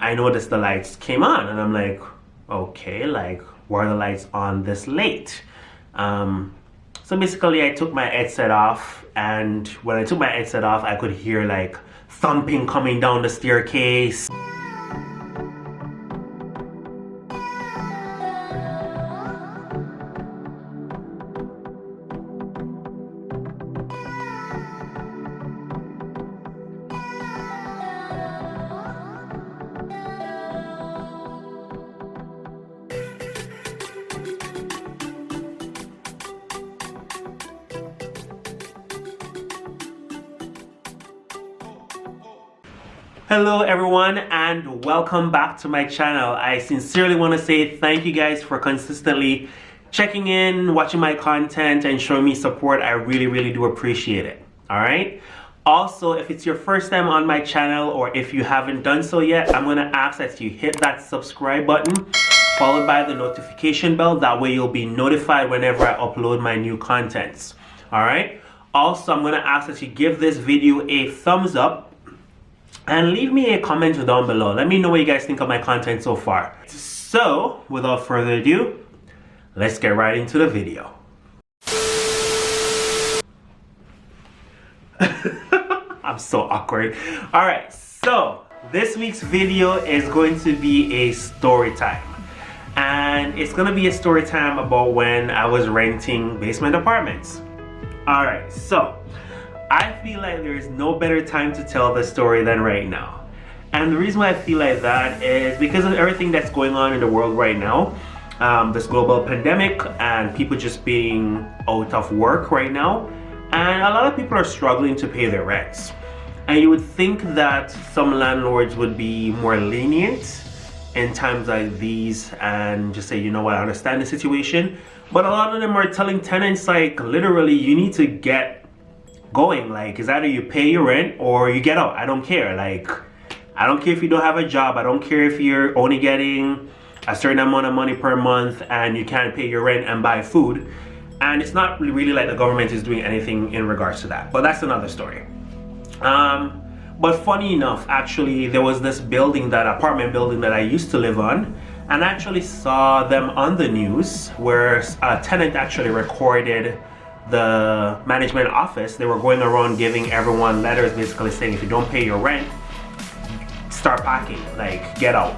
I noticed the lights came on, and I'm like, okay, like, why are the lights on this late? So basically I took my headset off, and when I took my headset off, I could hear like thumping coming down the staircase. Hello everyone, and welcome back to my channel. I sincerely want to say thank you guys for consistently checking in, watching my content, and showing me support. I really do appreciate it. Alright? Also, if it's your first time on my channel, or if you haven't done so yet, I'm going to ask that you hit that subscribe button followed by the notification bell. That way you'll be notified whenever I upload my new contents. Alright? Also, I'm going to ask that you give this video a thumbs up and leave me a comment down below. Let me know what you guys think of my content so far. So, without further ado, let's get right into the video. I'm so awkward. Alright, so this week's video is going to be a story time. And it's going to be a story time about when I was renting basement apartments. Alright, so I feel like there is no better time to tell the story than right now. And the reason why I feel like that is because of everything that's going on in the world right now. This global pandemic and people just being out of work right now. And a lot of people are struggling to pay their rents. And you would think that some landlords would be more lenient in times like these and just say, you know what, I understand the situation. But a lot of them are telling tenants, like, literally, you need to get going. Like, it's either you pay your rent or you get out. I don't care. Like, I don't care if you don't have a job. I don't care if you're only getting a certain amount of money per month and you can't pay your rent and buy food. And it's not really like the government is doing anything in regards to that, but that's another story. But funny enough, actually, there was this apartment building that I used to live on, and I actually saw them on the news where a tenant actually recorded the management office. They were going around giving everyone letters basically saying, if you don't pay your rent, start packing, like, get out.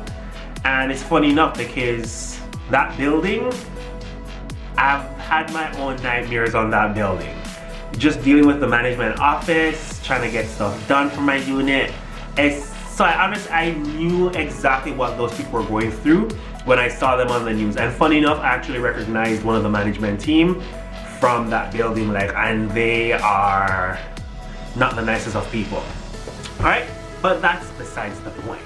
And it's funny enough because that building, I've had my own nightmares on that building. Just dealing with the management office, trying to get stuff done for my unit. So I knew exactly what those people were going through when I saw them on the news. And funny enough, I actually recognized one of the management team from that building, like, and they are not the nicest of people. Alright, but that's besides the point.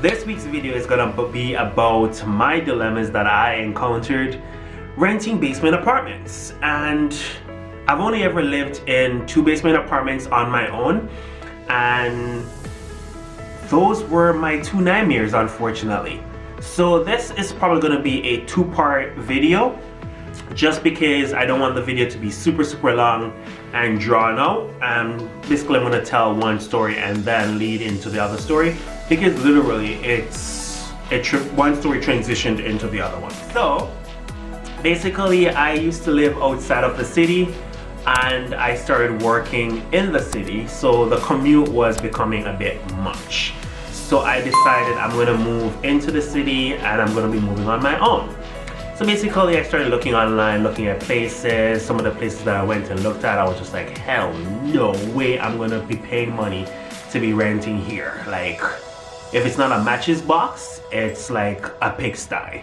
This week's video is gonna be about my dilemmas that I encountered renting basement apartments. And I've only ever lived in 2 basement apartments on my own, and those were my 2 nightmares, unfortunately. So this is probably gonna be a 2-part video, just because I don't want the video to be super long and drawn out. Basically, I'm going to tell one story and then lead into the other story, because literally one story transitioned into the other one. So basically, I used to live outside of the city and I started working in the city, so the commute was becoming a bit much. So I decided I'm going to move into the city and I'm going to be moving on my own. So basically, I started looking online, looking at places. Some of the places that I went and looked at, I was just like, hell no way I'm gonna be paying money to be renting here. Like, if it's not a matches box, it's like a pigsty.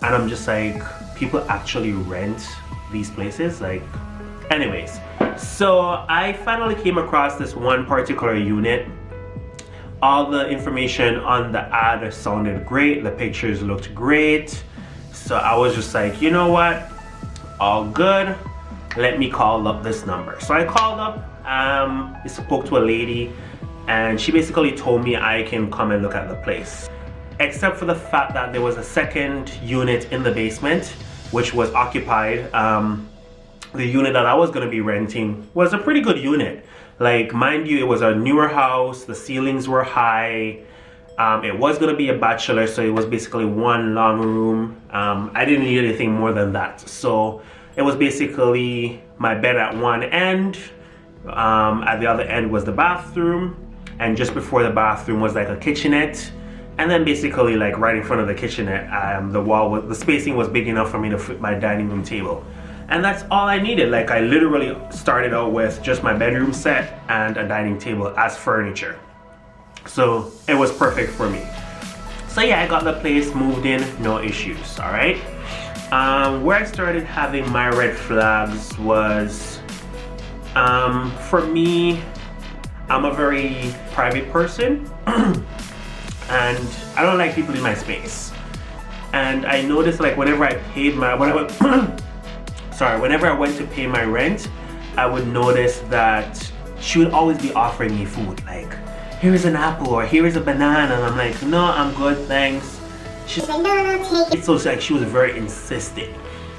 And I'm just like, people actually rent these places? Like, anyways. So I finally came across this one particular unit. All the information on the ad sounded great. The pictures looked great. So I was just like, you know what, all good, let me call up this number. So I called up, I spoke to a lady, and she basically told me I can come and look at the place. Except for the fact that there was a second unit in the basement, which was occupied. The unit that I was going to be renting was a pretty good unit. Like, mind you, it was a newer house, the ceilings were high, It was gonna be a bachelor, so it was basically one long room. I didn't need anything more than that. So it was basically my bed at one end. At the other end was the bathroom. And just before the bathroom was like a kitchenette. And then basically like right in front of the kitchenette, the spacing was big enough for me to fit my dining room table. And that's all I needed. Like I literally started out with just my bedroom set and a dining table as furniture. So it was perfect for me. So yeah, I got the place, moved in, no issues, all right? Where I started having my red flags was, for me, I'm a very private person and I don't like people in my space. And I noticed like whenever I went to pay my rent, I would notice that she would always be offering me food. Like, here is an apple or here is a banana. And I'm like, no, I'm good, thanks. She's like, no, take it. So like, she was very insistent.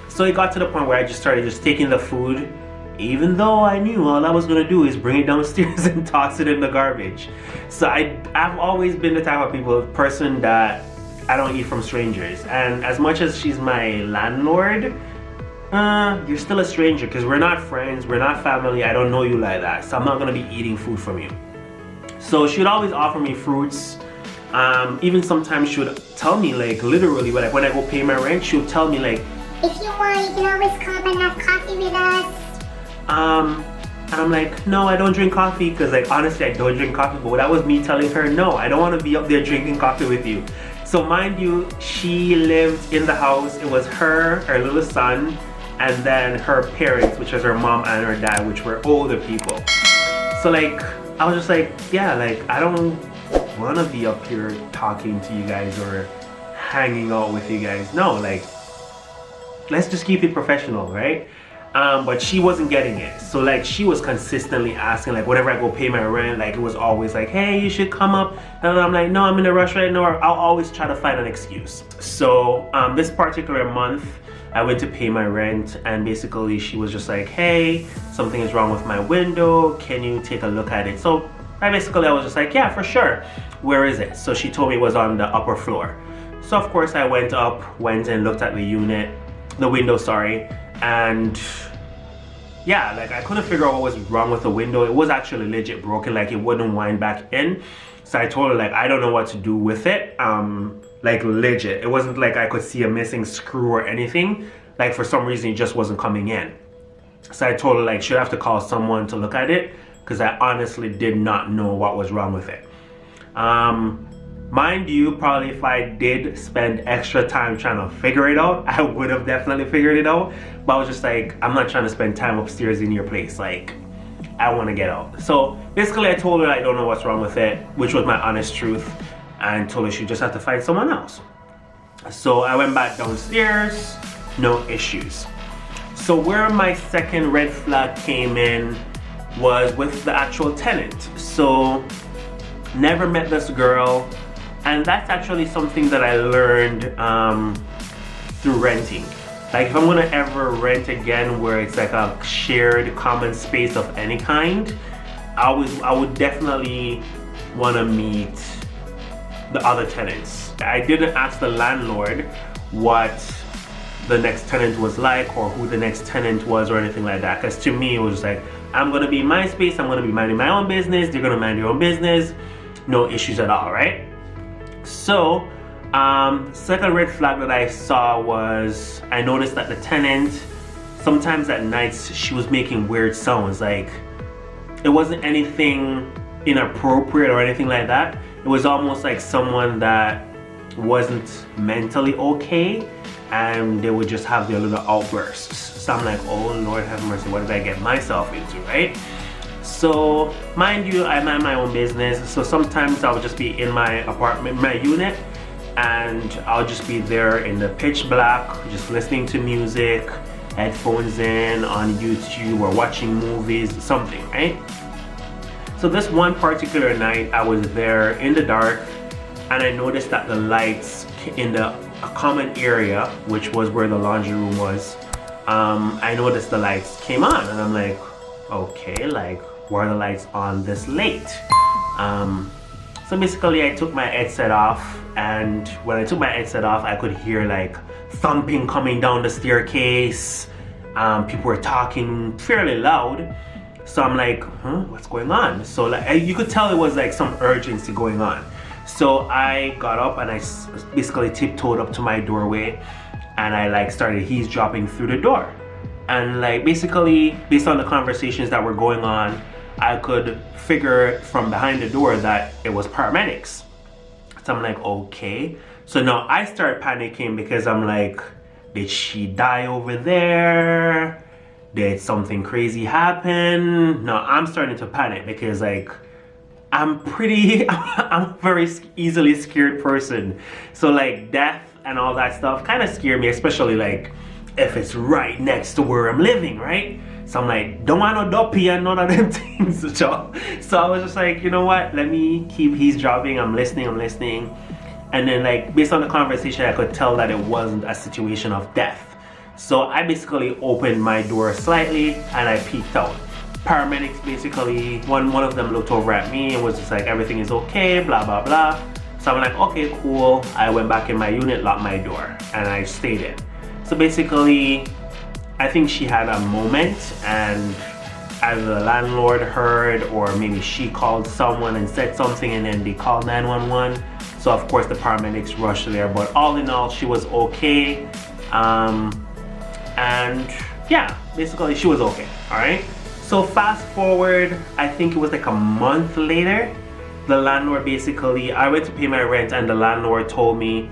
So it got to the point where I just started taking the food, even though I knew all I was gonna do is bring it downstairs and toss it in the garbage. So I've always been the type of person that I don't eat from strangers. And as much as she's my landlord, you're still a stranger because we're not friends, we're not family, I don't know you like that. So I'm not gonna be eating food from you. So she would always offer me fruits. Even sometimes she would tell me like literally, like when I go pay my rent, she would tell me like, if you want, you can always come and have coffee with us. And I'm like, no, I don't drink coffee, because like honestly I don't drink coffee. But that was me telling her, no, I don't want to be up there drinking coffee with you. So mind you, she lived in the house. It was her little son, and then her parents, which was her mom and her dad, which were older people. So like I was just like, yeah, like I don't want to be up here talking to you guys or hanging out with you guys. No, like let's just keep it professional, right? But she wasn't getting it. So like she was consistently asking, like whenever I go pay my rent, like it was always like, hey, you should come up. And I'm like, no, I'm in a rush right now. Or I'll always try to find an excuse. So this particular month, I went to pay my rent, and basically she was just like, hey, something is wrong with my window. Can you take a look at it? So I was just like, yeah, for sure. Where is it? So she told me it was on the upper floor. So of course I went and looked at the window, sorry. And yeah, like I couldn't figure out what was wrong with the window. It was actually legit broken, like it wouldn't wind back in. So I told her like, I don't know what to do with it. Like legit, it wasn't like I could see a missing screw or anything. Like for some reason it just wasn't coming in. So I told her like, she'd have to call someone to look at it, because I honestly did not know what was wrong with it. Mind you, probably if I did spend extra time trying to figure it out, I would have definitely figured it out. But I was just like, I'm not trying to spend time upstairs in your place. Like, I want to get out. So basically I told her I don't know what's wrong with it, which was my honest truth, and told her she just had to find someone else. So I went back downstairs, no issues. So where my second red flag came in was with the actual tenant. So never met this girl. And that's actually something that I learned through renting. Like if I'm gonna ever rent again where it's like a shared common space of any kind, I would definitely wanna meet the other tenants. I didn't ask the landlord what the next tenant was like or who the next tenant was or anything like that. Because to me it was just like, I'm gonna be in my space, I'm gonna be minding my own business, they're gonna mind their own business, no issues at all, right? So, second red flag that I saw was, I noticed that the tenant, sometimes at nights, she was making weird sounds. Like, it wasn't anything inappropriate or anything like that. It was almost like someone that wasn't mentally okay, and they would just have their little outbursts. So I'm like, oh Lord have mercy, what did I get myself into, right? So mind you, I mind my own business. So sometimes I'll just be in my apartment, my unit, and I'll just be there in the pitch black, just listening to music, headphones in, on YouTube, or watching movies, something, right? So this one particular night, I was there in the dark, and I noticed that the lights in a common area, which was where the laundry room was, I noticed the lights came on, and I'm like, okay, like, why are the lights on this late? So So basically I took my headset off, and when I took my headset off, I could hear like thumping coming down the staircase. People were talking fairly loud. So I'm like, what's going on? So like you could tell it was like some urgency going on. So I got up and I basically tiptoed up to my doorway, and I like started eavesdropping through the door. And like basically based on the conversations that were going on, I could figure from behind the door that it was paramedics. So I'm like, okay. So now I start panicking because I'm like, did she die over there? Did something crazy happen? No, I'm starting to panic because like I'm a very easily scared person. So like death and all that stuff kind of scare me, especially like if it's right next to where I'm living, right? So I'm like, don't want no dopey and none of them things. So I was just like, you know what? Let me keep eavesdropping. I'm listening. And then like based on the conversation, I could tell that it wasn't a situation of death. So I basically opened my door slightly and I peeked out. Paramedics basically, one of them looked over at me and was just like, everything is okay, blah, blah, blah. So I'm like, okay, cool. I went back in my unit, locked my door, and I stayed in. So basically, I think she had a moment, and either the landlord heard or maybe she called someone and said something, and then they called 911. So of course the paramedics rushed there, but all in all, she was okay. And yeah, basically she was okay, all right? So fast forward, I think it was like a month later, the landlord basically, I went to pay my rent and the landlord told me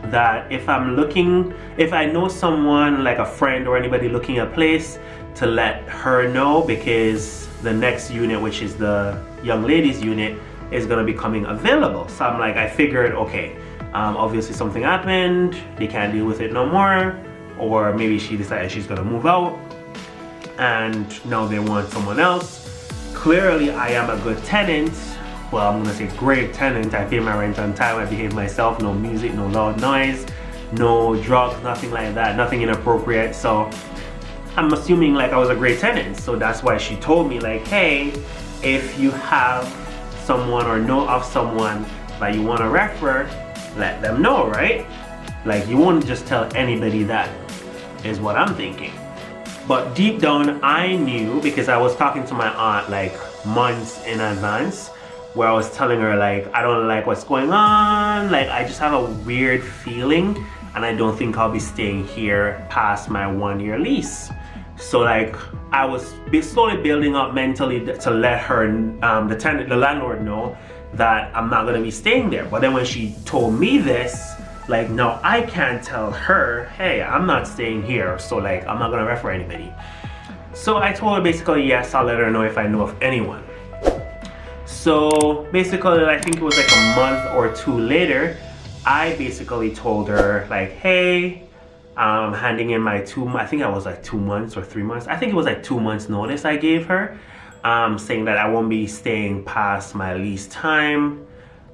that if I know someone like a friend or anybody looking at a place, to let her know, because the next unit, which is the young ladies unit, is gonna be coming available. So I'm like, I figured, okay, obviously something happened, they can't deal with it no more, or maybe she decided she's gonna move out and now they want someone else. Clearly I am a good tenant. Well, I'm gonna say great tenant. I pay my rent on time, I behave myself, no music, no loud noise, no drugs, nothing like that, nothing inappropriate. So I'm assuming like I was a great tenant. So that's why she told me like, hey, if you have someone or know of someone that you wanna refer, let them know, right? Like you won't just tell anybody that, is what I'm thinking. But deep down I knew, because I was talking to my aunt like months in advance, where I was telling her like, I don't like what's going on, like I just have a weird feeling and I don't think I'll be staying here past my 1-year lease. So like I was slowly building up mentally to let her, the landlord know that I'm not gonna be staying there. But then when she told me this, like now I can't tell her, hey, I'm not staying here, so like I'm not gonna refer anybody. So I told her basically, yes, I'll let her know if I know of anyone. So basically, I think it was like a month or two later, I basically told her like, hey, handing in my I think I was like 2 months or 3 months. I think it was like 2 months notice I gave her, saying that I won't be staying past my lease time.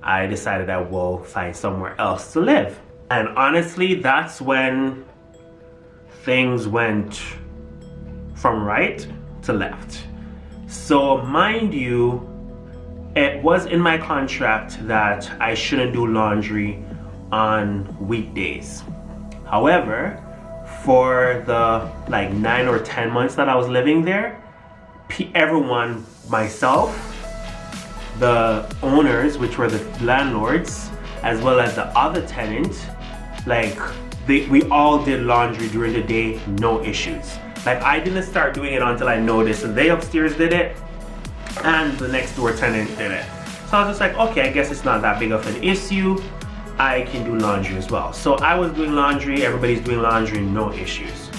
I decided I will find somewhere else to live. And honestly, that's when things went from right to left. So mind you, it was in my contract that I shouldn't do laundry on weekdays. However, for the like 9 or 10 months that I was living there, everyone, myself, the owners, which were the landlords, as well as the other tenant, like we all did laundry during the day, no issues. Like I didn't start doing it until I noticed they upstairs did it and the next door tenant did it. So I was just like, okay, I guess it's not that big of an issue. I can do laundry as well. So I was doing laundry, everybody's doing laundry, no issues.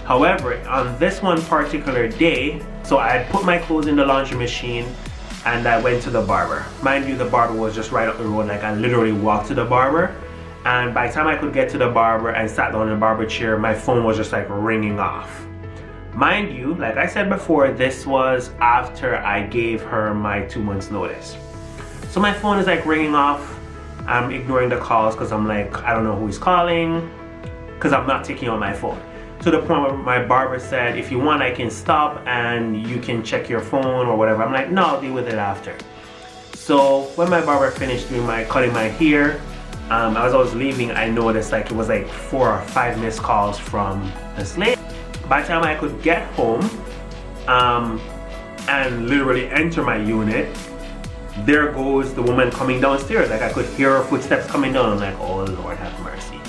However, on this one particular day, so I had put my clothes in the laundry machine and I went to the barber. Mind you, the barber was just right up the road. Like I literally walked to the barber, and by the time I could get to the barber and sat down in the barber chair, my phone was just like ringing off. Mind you, like I said before, this was after I gave her my 2 months notice. So my phone is like ringing off. I'm ignoring the calls because I'm like, I don't know who is calling, because I'm not taking on my phone. To the point where my barber said, if you want, I can stop and you can check your phone or whatever. I'm like, no, I'll deal with it after. So when my barber finished doing my cutting my hair, as I was leaving, I noticed like it was like 4 or 5 missed calls from this lady. By the time I could get home and literally enter my unit, there goes the woman coming downstairs. Like I could hear her footsteps coming down. I'm like, oh Lord have mercy.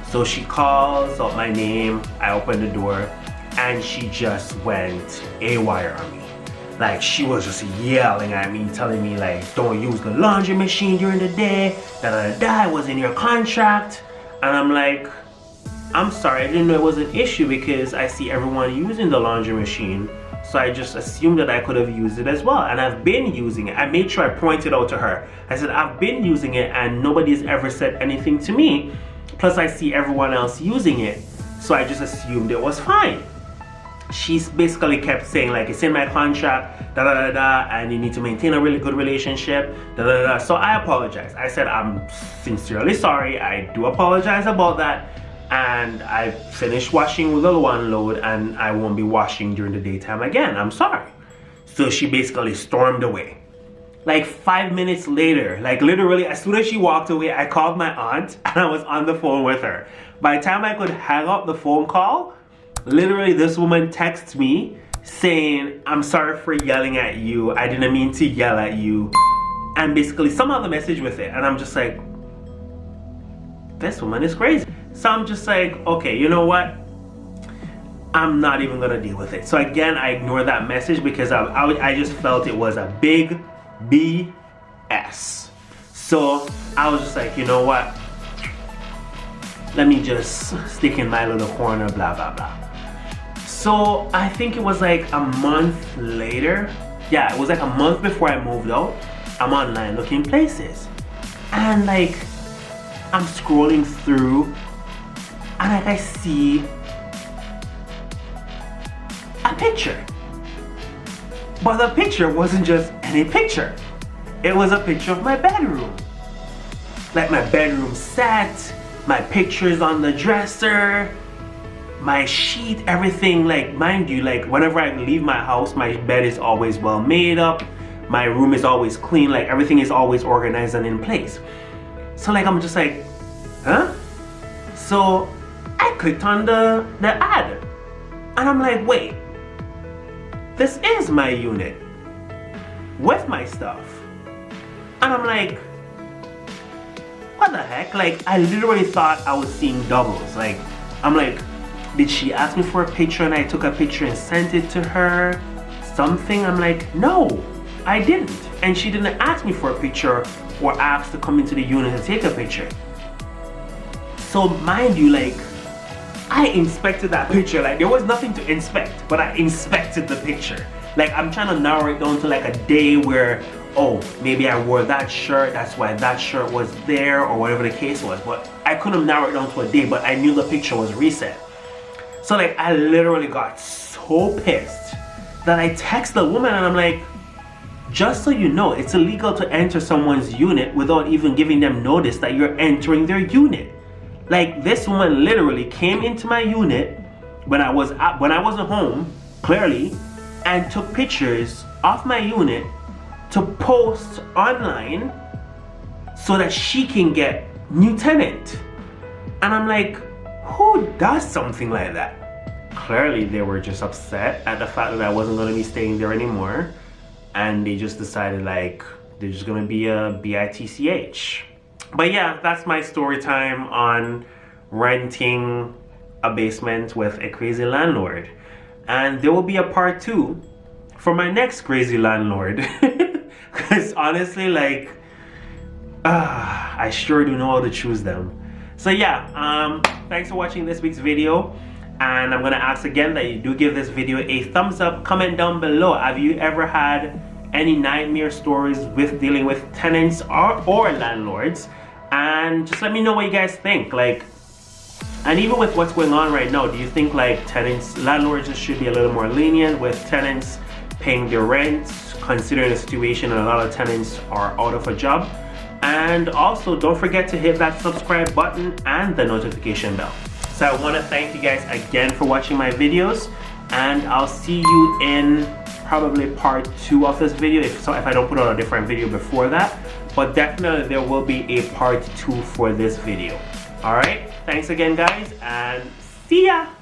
So she calls out my name, I open the door, and she just went AWire on me. Like she was just yelling at me, telling me like, don't use the laundry machine during the day, it was in your contract. And I'm like, I'm sorry, I didn't know it was an issue because I see everyone using the laundry machine. So I just assumed that I could have used it as well. And I've been using it. I made sure I pointed out to her. I said, I've been using it and nobody's ever said anything to me. Plus I see everyone else using it. So I just assumed it was fine. She basically kept saying like, it's in my contract, and you need to maintain a really good relationship, So I apologized. I said, I'm sincerely sorry. I do apologize about that. And I finished washing with the one load and I won't be washing during the daytime again. I'm sorry. So she basically stormed away. Like 5 minutes later, like literally as soon as she walked away, I called my aunt and I was on the phone with her. By the time I could hang up the phone call, literally this woman texts me saying, I'm sorry for yelling at you. I didn't mean to yell at you. And basically some other message with it. And I'm just like, this woman is crazy. So I'm just like, okay, you know what? I'm not even gonna deal with it. So again, I ignored that message because I just felt it was a big BS. So I was just like, you know what? Let me just stick in my little corner, blah, blah, blah. So I think it was like a month later. Yeah, it was like a month before I moved out. I'm online looking places. And like, I'm scrolling through and like I see a picture. But the picture wasn't just any picture. It was a picture of my bedroom. Like my bedroom set, my pictures on the dresser, my sheet, everything. Like mind you, like whenever I leave my house, my bed is always well made up. My room is always clean, like everything is always organized and in place. So like I'm just like, huh? So I clicked on the ad and I'm like, wait, this is my unit with my stuff. And I'm like, what the heck? Like I literally thought I was seeing doubles. Like I'm like, did she ask me for a picture and I took a picture and sent it to her? Something? I'm like, no, I didn't. And she didn't ask me for a picture or ask to come into the unit to take a picture. So mind you, like I inspected that picture. Like there was nothing to inspect, but I inspected the picture. Like I'm trying to narrow it down to like a day where, oh, maybe I wore that shirt, that's why that shirt was there, or whatever the case was. But I couldn't narrow it down to a day, but I knew the picture was recent. So like I literally got so pissed that I text the woman and I'm like, just so you know, it's illegal to enter someone's unit without even giving them notice that you're entering their unit. Like this woman literally came into my unit when I wasn't home, clearly, and took pictures of my unit to post online so that she can get new tenant. And I'm like, who does something like that? Clearly they were just upset at the fact that I wasn't going to be staying there anymore, and they just decided like they're just going to be a bitch. But yeah, that's my story time on renting a basement with a crazy landlord. And there will be a part 2 for my next crazy landlord. Because honestly, like, I sure do know how to choose them. So yeah, thanks for watching this week's video. And I'm gonna ask again that you do give this video a thumbs up. Comment down below, have you ever had any nightmare stories with dealing with tenants or landlords? And just let me know what you guys think. Like, and even with what's going on right now, do you think like landlords just should be a little more lenient with tenants paying their rent, considering the situation and a lot of tenants are out of a job? And also don't forget to hit that subscribe button and the notification bell. So I want to thank you guys again for watching my videos, and I'll see you in probably part 2 of this video if I don't put out a different video before that, but definitely there will be a part 2 for this video. All right, thanks again guys, and see ya.